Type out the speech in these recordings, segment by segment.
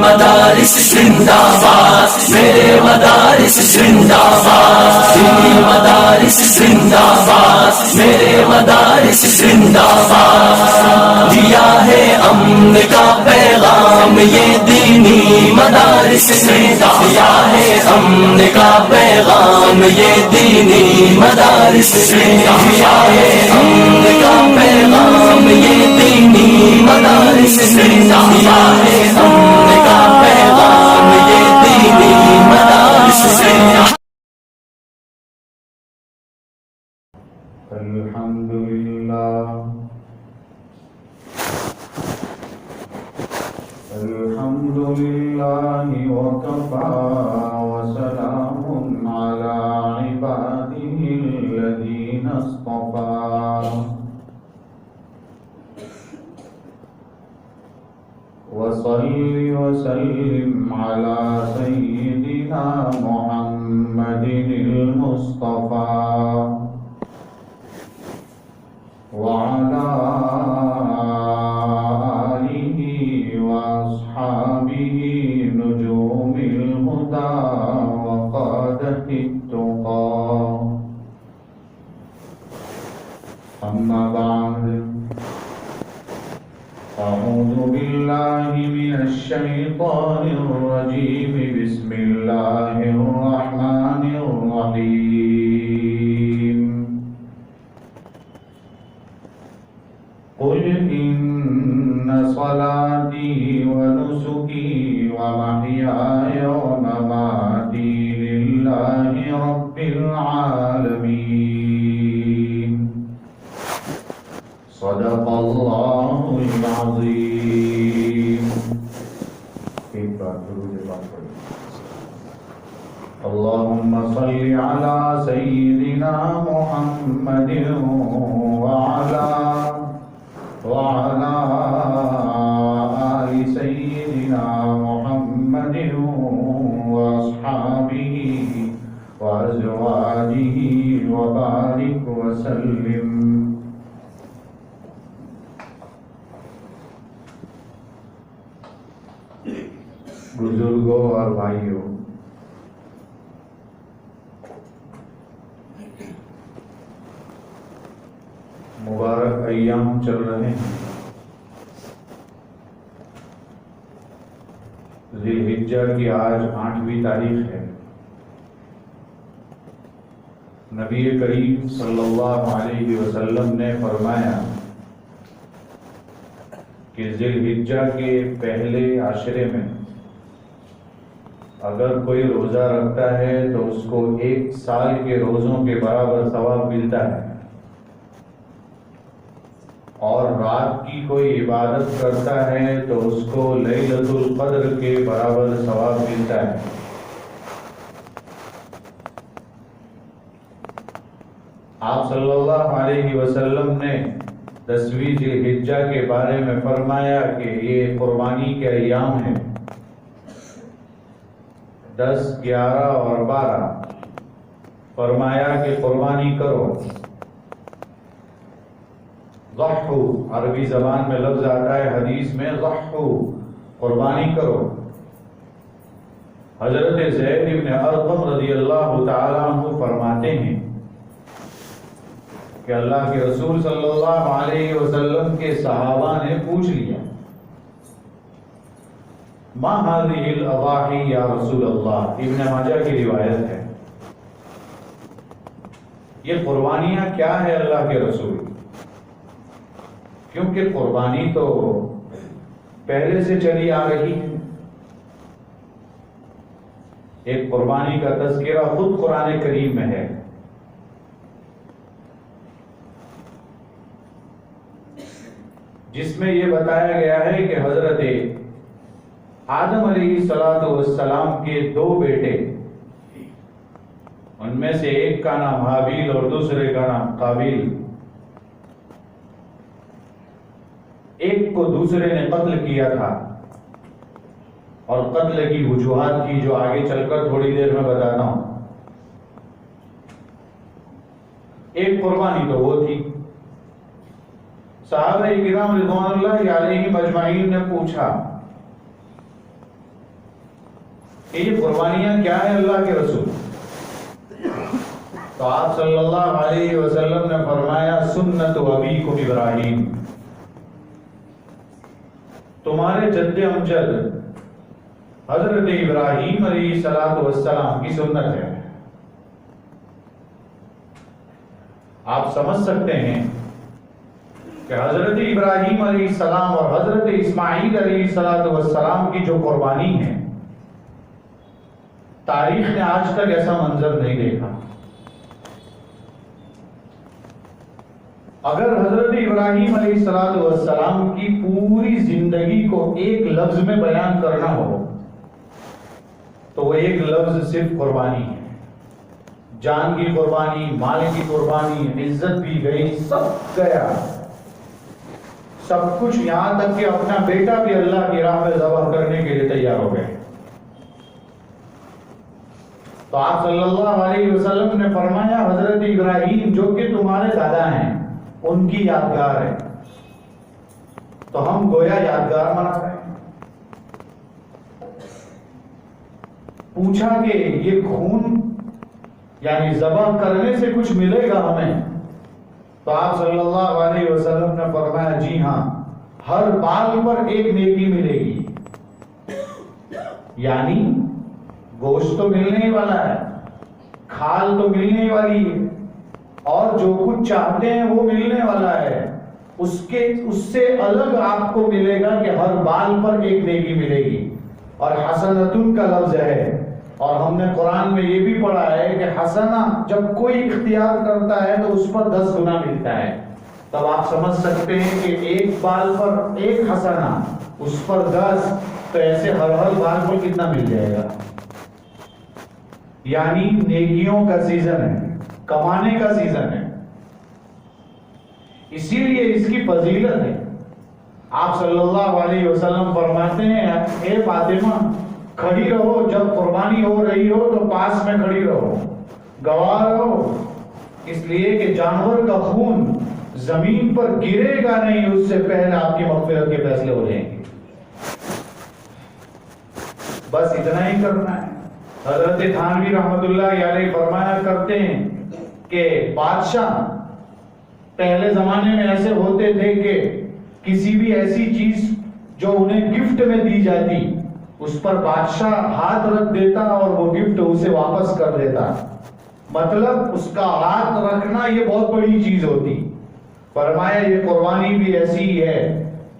مدارس زندہ باد، میرے مدارس زندہ باد، دینی مدارس زندہ باد، میرے مدارس زندہ باد، دیا ہے امن کا پیغام یہ دینی مدارس نے، دیا ہے امن کا پیغام یہ دینی مدارس نے، دیا ہے امن کا پیغام یہ دینی مدارس نے، دیا ہے امن کا پیغام یہ دینی مدارس نے۔ الحمد لله وكفى وسلام على عباده الذين اصطفى وصل وسلم على سيدنا محمد المصطفى وعلى آله وأصحابه نجوم الهدى وقادة التقى، أما بعد، أعوذ بالله من الشيطان الرجيم، بسم الله الرحمن الرحيم، قل إن صلاتي ونسكي ومحياي ومماتي لله رب العالمين، صدق الله العظيم۔ ایک بار درود پاک پڑھیں۔ اللهم صل على سيدنا محمد وعلى آل سيدنا محمد وأصحابه وأزواجه وبارك وسلم۔ بزرگوں اور بھائیوں، مبارک ایام چل رہے ہیں۔ ذی الحجہ کی آج 8ویں تاریخ ہے۔ نبی کریم صلی اللہ علیہ وسلم نے فرمایا کہ ذی الحجہ کے پہلے عشرے میں اگر کوئی روزہ رکھتا ہے تو اس کو 1 سال کے روزوں کے برابر ثواب ملتا ہے، اور رات کی کوئی عبادت کرتا ہے تو اس کو لیلۃ القدر کے برابر ثواب ملتا ہے۔ آپ صلی اللہ علیہ وسلم نے 10ویں ذی الحجہ کے بارے میں فرمایا کہ یہ قربانی کے ایام ہیں، 10، 11 اور 12۔ فرمایا کہ قربانی کرو۔ ضحو عربی زبان میں لفظ آتا ہے، حدیث میں ضحو قربانی کرو۔ حضرت زید بن ارقم رضی اللہ تعالیٰ عنہ فرماتے ہیں کہ اللہ کے رسول صلی اللہ علیہ وسلم کے صحابہ نے پوچھ لیا، ما هذه الاضاحی یا رسول اللہ، ابن ماجہ کی روایت ہے، یہ قربانیاں کیا ہے اللہ کے رسول؟ کیونکہ قربانی تو پہلے سے چلی آ رہی ہے۔ ایک قربانی کا تذکرہ خود قرآن کریم میں ہے۔ جس میں یہ بتایا گیا ہے کہ حضرت آدم علیہ السلام کے 2 بیٹے، ان میں سے ایک کا نام حابیل اور دوسرے کا نام قابیل، ایک کو دوسرے نے قتل کیا تھا، اور قتل کی وجوہات کی جو آگے چل کر تھوڑی دیر میں بتاتا ہوں۔ ایک قربانی تو وہ تھی۔ صحابہ کرام رضوان اللہ علیہم اجمعین نے پوچھا کہ یہ قربانیاں کیا ہیں اللہ کے رسول؟ تو آپ صلی اللہ علیہ وسلم نے فرمایا سنت ابیکم ابراہیم، تمہارے جد امجد حضرت ابراہیم علیہ السلام کی سنت ہے۔ آپ سمجھ سکتے ہیں کہ حضرت ابراہیم علیہ السلام اور حضرت اسماعیل علیہ السلام کی جو قربانی ہے، تاریخ نے آج تک ایسا منظر نہیں دیکھا۔ اگر حضرت ابراہیم علیہ السلام کی پوری زندگی کو ایک لفظ میں بیان کرنا ہو تو وہ ایک لفظ صرف قربانی ہے۔ جان کی قربانی، مال کی قربانی، عزت بھی گئی، سب گیا، سب کچھ، یہاں تک کہ اپنا بیٹا بھی اللہ کی راہ میں ذبح کرنے کے لیے تیار ہو گئے۔ تو آپ صلی اللہ علیہ وسلم نے فرمایا حضرت ابراہیم جو کہ تمہارے دادا ہیں ان کی یادگار ہے، تو ہم گویا یادگار منا رہے ہیں۔ پوچھا کہ یہ خون یعنی ذبح کرنے سے کچھ ملے گا ہمیں؟ تو آپ صلی اللہ علیہ وسلم نے فرمایا جی ہاں، ہر بال پر ایک نیکی ملے گی، یعنی گوشت تو ملنے ہی والا ہے، کھال تو ملنے ہی والی ہے، اور جو کچھ چاہتے ہیں وہ ملنے والا ہے، اس سے الگ آپ کو ملے گا کہ ہر بال پر ایک نیکی ملے گی۔ اور حسنتن کا لفظ ہے، اور ہم نے قرآن میں یہ بھی پڑھا ہے کہ حسنہ جب کوئی اختیار کرتا ہے تو اس پر 10 گنا ملتا ہے۔ تب آپ سمجھ سکتے ہیں کہ ایک بال پر ایک حسنہ، اس پر 10، تو ایسے ہر بال پر کتنا مل جائے گا؟ یعنی نیکیوں کا سیزن ہے، کمانے کا سیزن ہے، اسی لیے اس کی فضیلت ہے۔ آپ صلی اللہ علیہ وسلم فرماتے ہیں اے فاطمہ کھڑی رہو، جب قربانی ہو رہی ہو تو پاس میں کھڑی رہو، گواہ رہو، اس لیے کہ جانور کا خون زمین پر گرے گا نہیں اس سے پہلے آپ کی مغفرت کے فیصلے ہو جائیں گے۔ بس اتنا ہی کرنا ہے۔ حضرت تھانوی رحمت اللہ علیہ فرمایا کرتے ہیں کہ بادشاہ پہلے زمانے میں ایسے ہوتے تھے کہ کسی بھی ایسی چیز جو انہیں گفٹ میں دی جاتی اس پر بادشاہ ہاتھ رکھ دیتا اور وہ گفٹ اسے واپس کر دیتا، مطلب اس کا ہاتھ رکھنا یہ بہت بڑی چیز ہوتی۔ فرمایا یہ قربانی بھی ایسی ہی ہے،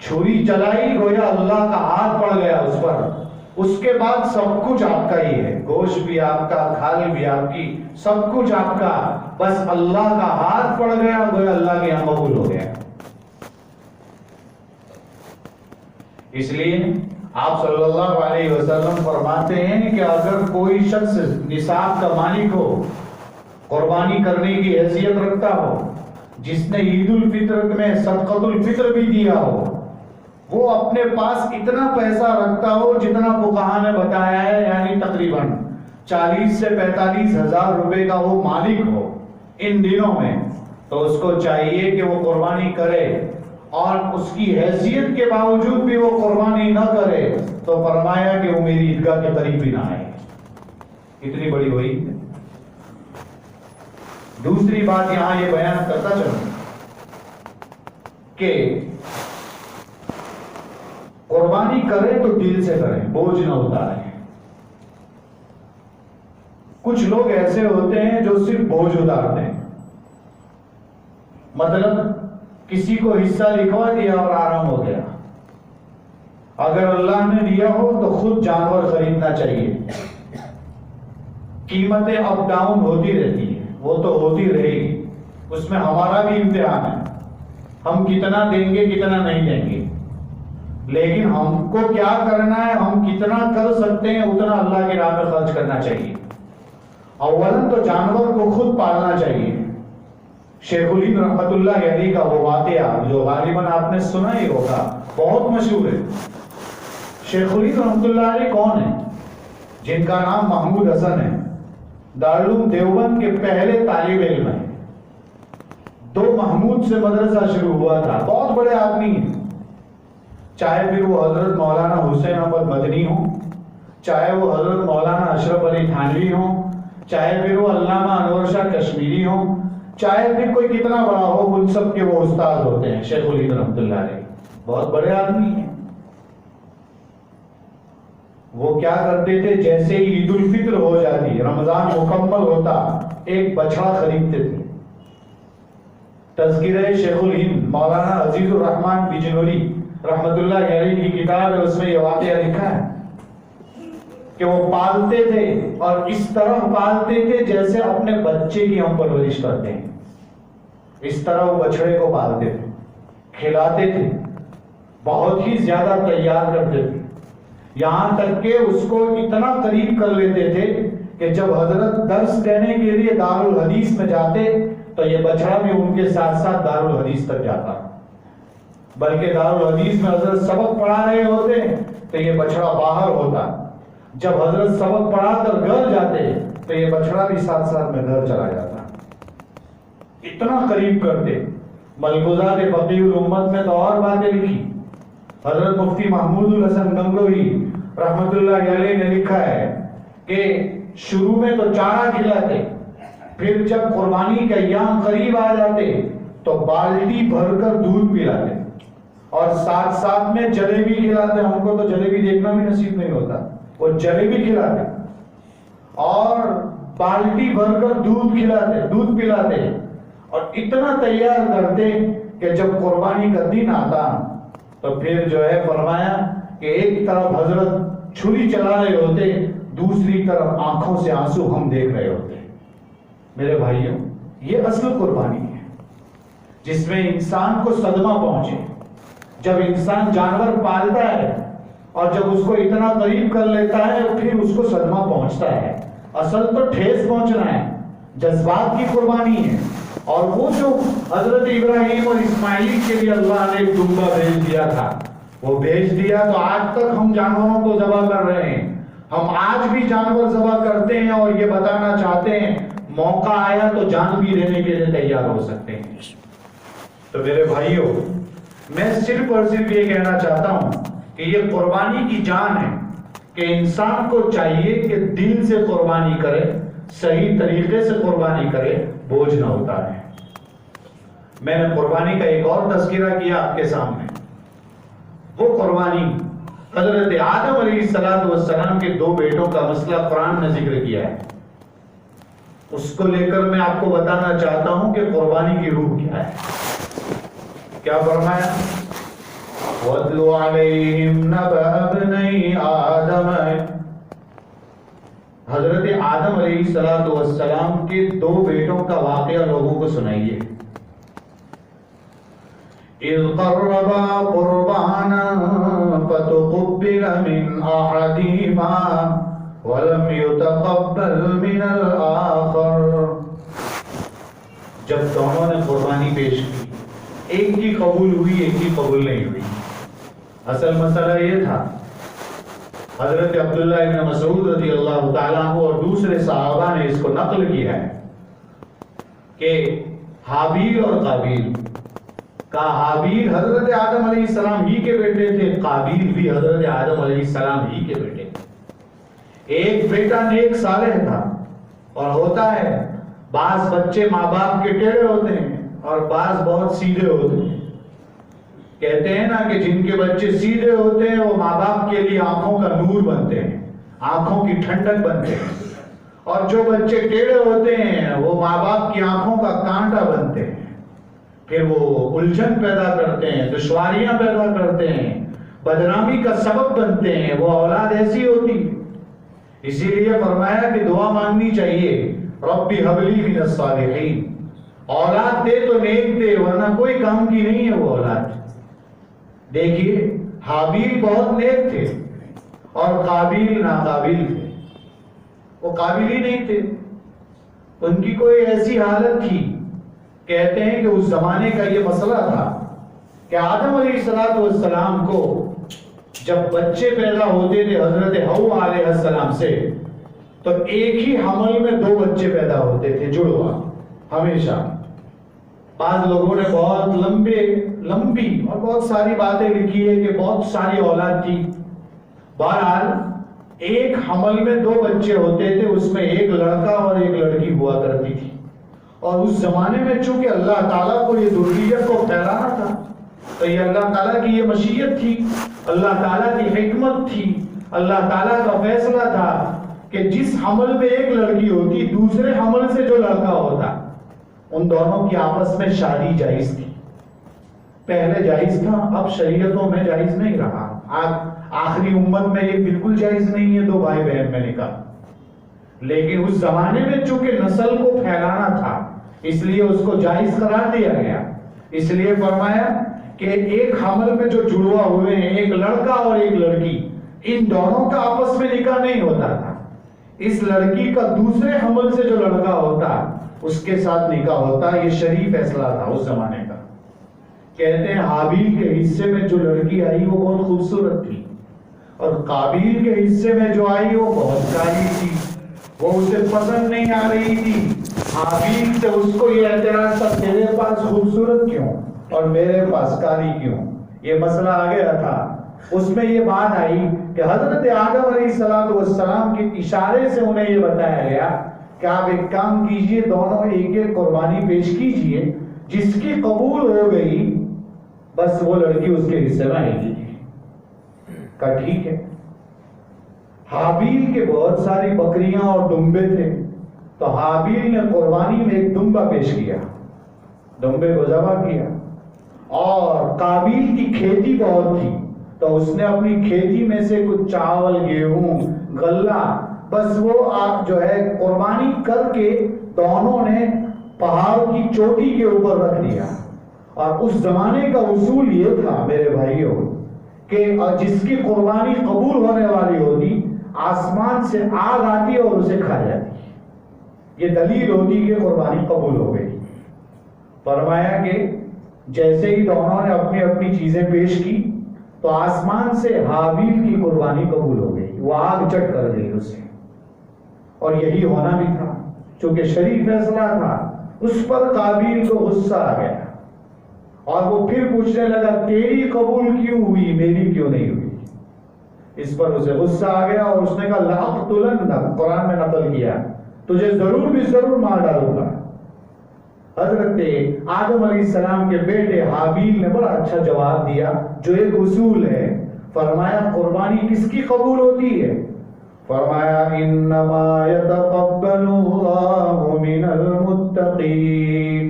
چھری چلائی گویا اللہ کا ہاتھ پڑ گیا اس پر، اس کے بعد سب کچھ آپ کا ہی ہے، گوشت بھی آپ کا، کھال بھی آپ کی، سب کچھ آپ کا، بس اللہ کا ہاتھ پڑ گیا گویا اللہ کے یہاں قبول ہو گیا۔ اس لیے آپ صلی اللہ علیہ وسلم فرماتے ہیں کہ اگر کوئی شخص نصاب کا مالک ہو، قربانی کرنے کی حیثیت رکھتا ہو، جس نے عید الفطر میں صدقۃ الفطر بھی دیا ہو، وہ اپنے پاس اتنا پیسہ رکھتا ہو جتنا فقہاء نے بتایا ہے، یعنی تقریباً 40 سے 45 ہزار روپے کا وہ مالک ہو ان دنوں میں، تو اس کو چاہیے کہ وہ قربانی کرے، اور اس کی حیثیت کے باوجود بھی وہ قربانی نہ کرے تو فرمایا کہ وہ میری عیدگاہ کے قریب بھی نہ آئے۔ اتنی بڑی ہوئی۔ دوسری بات یہاں یہ بیان کرتا چلوں کہ قربانی کرے تو دل سے کرے، بوجھ نہ اتارے۔ کچھ لوگ ایسے ہوتے ہیں جو صرف بوجھ اتارتے ہیں، مطلب کسی کو حصہ لکھوا دیا اور آرام ہو گیا، اگر اللہ نے دیا ہو تو خود جانور خریدنا چاہیے۔ قیمتیں اپ ڈاؤن ہوتی رہتی ہیں، وہ تو ہوتی رہے گی، اس میں ہمارا بھی امتحان ہے، ہم کتنا دیں گے کتنا نہیں دیں گے، لیکن ہم کو کیا کرنا ہے، ہم کتنا کر سکتے ہیں اتنا اللہ کی راہ میں خرچ کرنا چاہیے۔ اولاً تو جانور کو خود پالنا چاہیے۔ شیخ الہند رحمت اللہ علیہ کا وہ واقعہ جو غالباً آپ نے سنا ہی ہوگا، بہت مشہور ہے۔ شیخ الہند رحمت اللہ علیہ کون ہے؟ جن کا نام محمود حسن ہے، دارالعلوم دیوبند کے پہلے طالب علم ہیں۔ 2 محمود سے مدرسہ شروع ہوا تھا، بہت بڑے آدمی ہیں، چاہے پھر وہ حضرت مولانا حسین احمد مدنی ہوں، چاہے وہ حضرت مولانا اشرف علی تھانوی ہوں، چاہے پھر وہ علامہ انور شاہ کشمیری ہوں، چاہے پھر کوئی کتنا بڑا ہو، ان سب کے وہ استاد ہوتے ہیں شیخ الہند رحمۃ اللہ علیہ، بہت بڑے آدمی ہیں۔ وہ کیا کرتے تھے، جیسے ہی عید الفطر ہو جاتی، رمضان مکمل ہوتا، ایک بچڑا خریدتے تھے۔ تذکرہ شیخ الہند مولانا عزیز الرحمان بجنوری رحمۃ اللہ علیہ کی کتاب ہے، اس میں یہ واقعہ لکھا ہے کہ وہ پالتے تھے اور اس طرح پالتے تھے جیسے اپنے بچے کی ہم پرورش کرتے ہیں، اس طرح وہ بچڑے کو پالتے تھے، کھلاتے تھے، بہت ہی زیادہ تیار کرتے تھے، یہاں تک کہ اس کو اتنا قریب کر لیتے تھے کہ جب حضرت درس دینے کے لیے دارالحدیث میں جاتے تو یہ بچڑا بھی ان کے ساتھ ساتھ دارالحدیث تک جاتا، بلکہ دارالحدیث میں حضرت سبق پڑھا رہے ہوتے تو یہ بچڑا باہر ہوتا، جب حضرت سبق پڑھا کر گھر جاتے تو یہ بچڑا بھی ساتھ ساتھ میں گھر چلا جاتا، اتنا قریب کرتے۔ ملحوظات فقیہ الامت میں تو اور باتیں لکھی، حضرت مفتی محمود الحسن گنگوہی رحمۃ اللہ علیہ نے لکھا ہے کہ شروع میں تو چارہ کھلاتے، پھر جب قربانی کے ایام قریب آ جاتے تو بالٹی بھر کر دودھ پلاتے اور ساتھ ساتھ میں جلیبی کھلاتے۔ ہم کو تو جلیبی دیکھنا بھی نصیب نہیں ہوتا، وہ جلیبی کھلاتے اور بالٹی بھر کر دودھ پلاتے اور اتنا تیار کرتے کہ جب قربانی کا دن آتا تو پھر جو ہے فرمایا کہ ایک طرف حضرت چھری چلا رہے ہوتے، دوسری طرف آنکھوں سے آنسو ہم دیکھ رہے ہوتے۔ میرے بھائیوں، یہ اصل قربانی ہے جس میں انسان کو صدمہ پہنچے۔ جب انسان جانور پالتا ہے اور جب اس کو اتنا قریب کر لیتا ہے پھر اس کو صدمہ پہنچتا ہے۔ اصل تو ٹھیس پہنچنا ہے، جذبات کی قربانی ہے۔ اور وہ جو حضرت ابراہیم اور اسماعیل کے لیے اللہ نے ایک دمبا بھیج دیا تھا، وہ بھیج دیا تو آج تک ہم جانوروں کو ذبح کر رہے ہیں۔ ہم آج بھی جانور ذبح کرتے ہیں اور یہ بتانا چاہتے ہیں موقع آیا تو جان بھی دینے کے لیے تیار ہو سکتے ہیں۔ تو میرے بھائیوں، میں صرف اور صرف یہ کہنا چاہتا ہوں کہ یہ قربانی کی جان ہے کہ انسان کو چاہیے کہ دل سے قربانی کرے، صحیح طریقے سے قربانی کرے، بوجھ نہ اتارے۔ میں نے قربانی کا ایک اور تذکرہ کیا آپ کے سامنے، وہ قربانی حضرت آدم علیہ السلام کے دو بیٹوں کا مسئلہ قرآن نے ذکر کیا ہے، اس کو لے کر میں آپ کو بتانا چاہتا ہوں کہ قربانی کی روح کیا ہے۔ کیا فرمایا؟ وَاتْلُ عَلَيْهِمْ نَبَأَ ابْنَيْ آدَمَ، حضرت آدم علیہ السلام کے دو بیٹوں کا واقعہ لوگوں کو سنائیے۔ اِذْ قَرَّبَا قُرْبَانًا فَتُقُبِّلَ مِنْ أَحَدِهِمَا وَلَمْ يُتَقَبَّلْ مِنَ الْآخَرِ، جب دونوں نے قربانی پیش کی، ایک کی قبول ہوئی ایک کی قبول نہیں ہوئی۔ اصل مسئلہ یہ تھا، حضرت عبداللہ ابن مسعود رضی اللہ تعالیٰ عنہ اور دوسرے صحابہ نے اس کو نقل کیا ہے کہ حابیل اور قابیل کا، حابیل حضرت آدم علیہ السلام ہی کے بیٹے تھے، قابیل بھی حضرت آدم علیہ السلام ہی کے بیٹے تھے۔ ایک بیٹا نیک صالح تھا، اور ہوتا ہے بعض بچے ماں باپ کے ٹیڑے ہوتے ہیں اور بعض بہت سیدھے ہوتے ہیں۔ کہتے ہیں نا کہ جن کے بچے سیدھے ہوتے ہیں وہ ماں باپ کے لیے آنکھوں کا نور بنتے ہیں، آنکھوں کی ٹھنڈک بنتے ہیں، اور جو بچے ٹیڑے ہوتے ہیں وہ ماں باپ کی آنکھوں کا کانٹا بنتے ہیں، پھر وہ الجھن پیدا کرتے ہیں، دشواریاں پیدا کرتے ہیں، بدنامی کا سبب بنتے ہیں۔ وہ اولاد ایسی ہوتی ہے، اسی لیے فرمایا کہ دعا مانگنی چاہیے، ربی حب لی من الصالحین، اولاد دے تو نیک دے، ورنہ کوئی کام کی نہیں ہے وہ اولاد۔ دیکھیے حابیل بہت نیک تھے اور قابیل ناقابل تھے، وہ قابل ہی نہیں تھے، ان کی کوئی ایسی حالت تھی۔ کہتے ہیں کہ اس زمانے کا یہ مسئلہ تھا کہ آدم علیہ السلام کو جب بچے پیدا ہوتے تھے حضرت حوا علیہ السلام سے، تو ایک ہی حمل میں دو بچے پیدا ہوتے تھے جڑواں ہمیشہ۔ بعض لوگوں نے بہت لمبی اور بہت ساری باتیں لکھی ہے کہ بہت ساری اولاد تھی۔ بہرحال ایک حمل میں 2 بچے ہوتے تھے، اس میں ایک لڑکا اور ایک لڑکی ہوا کرتی تھی. اور اس زمانے میں چونکہ اللہ تعالیٰ کو یہ ذریت کو پھیلانا تھا، تو یہ اللہ تعالیٰ کی یہ مشیت تھی، اللہ تعالیٰ کی حکمت تھی، اللہ تعالیٰ کا فیصلہ تھا کہ جس حمل میں ایک لڑکی ہوتی، دوسرے حمل سے جو لڑکا ہوتا، ان دونوں کی آپس میں شادی جائز تھی. پہلے جائز تھا، اب شریعتوں میں جائز نہیں رہا. آخری امت میں یہ بالکل جائز نہیں ہے 2 بھائی بہن میں نکاح. لیکن اس زمانے میں چونکہ نسل کو پھیلانا تھا، اس لیے اس کو جائز قرار دیا گیا. اس لیے فرمایا کہ ایک حمل میں جو جڑوا ہوئے ہیں، ایک لڑکا اور ایک لڑکی، ان دونوں کا آپس میں نکاح نہیں ہوتا تھا. اس لڑکی کا دوسرے حمل سے جو لڑکا ہوتا، اس کے ساتھ نکاح ہوتا. یہ شرعی فیصلہ تھا اس زمانے کا. کہتے ہیں حابیل کے حصے میں جو لڑکی آئی وہ بہت خوبصورت تھی، اور قابیل کے حصے میں جو آئی وہ بہت کالی تھی. وہ اسے پسند نہیں آ رہی تھی. حابیل سے اس کو یہ اعتراض تھا، تیرے پاس خوبصورت کیوں اور میرے پاس کالی کیوں. یہ مسئلہ آ گیا تھا. اس میں یہ بات آئی کہ حضرت آدم علیہ السلام کے اشارے سے انہیں یہ بتایا گیا کہ آپ ایک کام کیجئے، دونوں ایک ایک قربانی پیش کیجئے، جس کی قبول ہو گئی بس وہ لڑکی اس کے حصے میں آئے گی. کہا ٹھیک ہے. حابیل کے بہت ساری بکریاں اور دمبے تھے، تو حابیل نے قربانی میں ایک دمبا پیش کیا، دمبے کو ذبح کیا. اور قابیل کی کھیتی بہت تھی، تو اس نے اپنی کھیتی میں سے کچھ چاول، گیہوں، غلہ، بس وہ جو ہے قربانی کر کے دونوں نے پہاڑ کی چوٹی کے اوپر رکھ دیا. اور اس زمانے کا اصول یہ تھا میرے بھائیوں کہ جس کی قربانی قبول ہونے والی ہوتی، آسمان سے آگ آتی اور اسے کھا جاتی. یہ دلیل ہوتی کہ قربانی قبول ہو گئی. فرمایا کہ جیسے ہی دونوں نے اپنی اپنی چیزیں پیش کی تو آسمان سے حابیل کی قربانی قبول ہو گئی، وہ آگ چٹ کر گئی اسے. اور یہی ہونا بھی تھا، چونکہ شرعی فیصلہ تھا. اس پر قابیل کو غصہ آ گیا اور وہ پھر پوچھنے لگا تیری قبول کیوں ہوئی، میری کیوں نہیں ہوئی. اس پر اسے غصہ آ گیا اور اس نے کہا لأقتلنک، قرآن میں نقل کیا، تجھے ضرور بھی ضرور مار ڈالوں گا. حضرت آدم علیہ السلام کے بیٹے حابیل نے بڑا اچھا جواب دیا جو ایک اصول ہے. فرمایا قربانی کس کی قبول ہوتی ہے؟ فرمایا انما یتقبل اللہ من المتقین،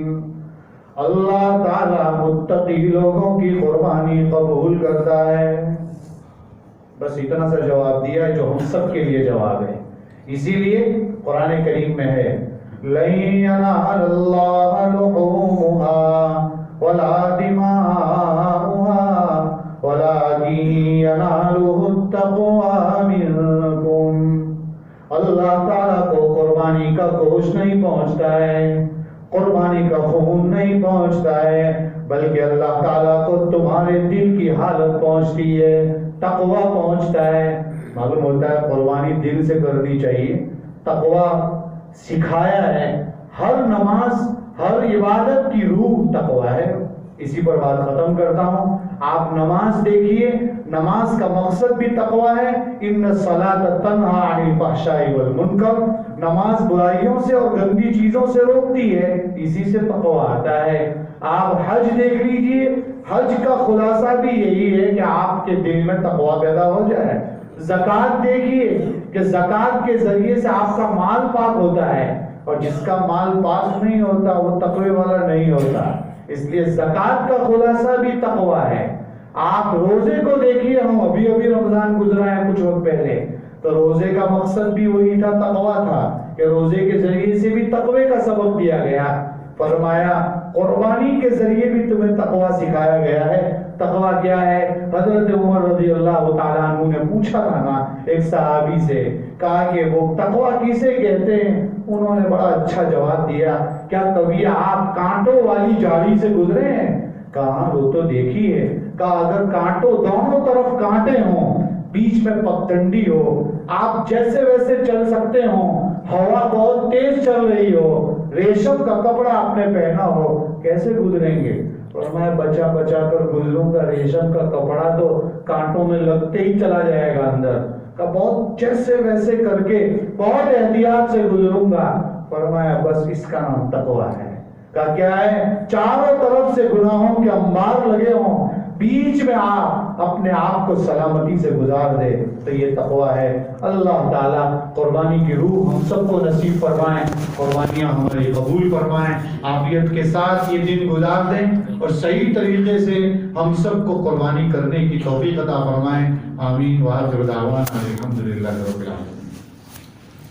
اللہ تعالیٰ متقی لوگوں کی قربانی قبول کرتا ہے. بس اتنا سا جواب دیا جو ہم سب کے لیے جواب ہے. اسی لیے قرآن کریم میں ہے لَن يَنَالَ اللَّهَ لُحُومُهَا وَلَا دِمَاؤُهَا وَلَكِن يَنَالُهُ التَّقْوَىٰ مِنكُمْ. اللہ تعالیٰ کو قربانی کا گوشت نہیں پہنچتا ہے، قربانی کا خون نہیں پہنچتا ہے، بلکہ اللہ تعالیٰ کو تمہارے دل کی حالت پہنچتی ہے، تقویٰ پہنچتا ہے. معلوم ہوتا ہے قربانی دل سے کرنی چاہیے. تقویٰ سکھایا ہے. ہر نماز، ہر عبادت کی روح تقویٰ ہے. اسی پر بات ختم کرتا ہوں. آپ نماز دیکھیے، نماز کا مقصد بھی تقویٰ ہے. ان الصلاۃ تنہی عن الفحشاء والمنکر، نماز برائیوں سے اور گندی چیزوں سے روکتی ہے، اسی سے تقویٰ آتا ہے. آپ حج دیکھ لیجئے، حج کا خلاصہ بھی یہی ہے کہ آپ کے دل میں تقویٰ پیدا ہو جائے. زکوٰۃ دیکھیے کہ زکوٰۃ کے ذریعے سے آپ کا مال پاک ہوتا ہے، اور جس کا مال پاک نہیں ہوتا وہ تقوی والا نہیں ہوتا. اس لیے زکوٰۃ کا خلاصہ بھی تقویٰ ہے. آپ روزے کو دیکھیے، ہم ابھی رمضان گزرا ہے کچھ وقت پہلے، تو روزے کا مقصد بھی وہی تھا، تقویٰ تھا کہ روزے کے ذریعے سے بھی تقوی کا سبق دیا گیا. فرمایا قربانی کے ذریعے بھی تمہیں تقویٰ سکھایا گیا ہے. تقویٰ کیا ہے؟ حضرت عمر رضی اللہ تعالیٰ عنہ نے پوچھا تھا نا ایک صحابی سے، کہا کہ وہ تقویٰ کسے کہتے ہیں؟ انہوں نے بڑا اچھا جواب دیا، کیا کبھی آپ کانٹوں والی جھاڑی سے گزرے ہیں؟ کہا وہ تو دیکھیے. کہا اگر کانٹوں دونوں طرف کانٹے ہوں، بیچ میں پگڈنڈی ہو، آپ جیسے ویسے چل سکتے ہوں، ہوا بہت تیز چل رہی ہو، ریشم کا کپڑا آپ نے پہنا ہو، کیسے گزریں گے؟ اور میں بچا بچا کر گزروں گا، ریشم کا کپڑا تو کانٹوں میں لگتے ہی چلا جائے گا اندر. کہ بہت جیسے ویسے کر کے بہت احتیاط سے گزروں گا. فرمایا بس اس کا نام تقویٰ ہے. کہا کیا ہے؟ چاروں طرف سے گناہوں کے انبار لگے ہوں، بیچ میں آپ اپنے آپ کو سلامتی سے گزار دے تو یہ تقویٰ ہے. اللہ تعالیٰ قربانی کی روح ہم سب کو نصیب فرمائیں، قربانیاں ہماری قبول فرمائیں، عافیت کے ساتھ یہ دن گزار دیں اور صحیح طریقے سے ہم سب کو قربانی کرنے کی توفیق عطا فرمائیں. آمین. وآخر دعوانا الحمدللہ رب العالمین.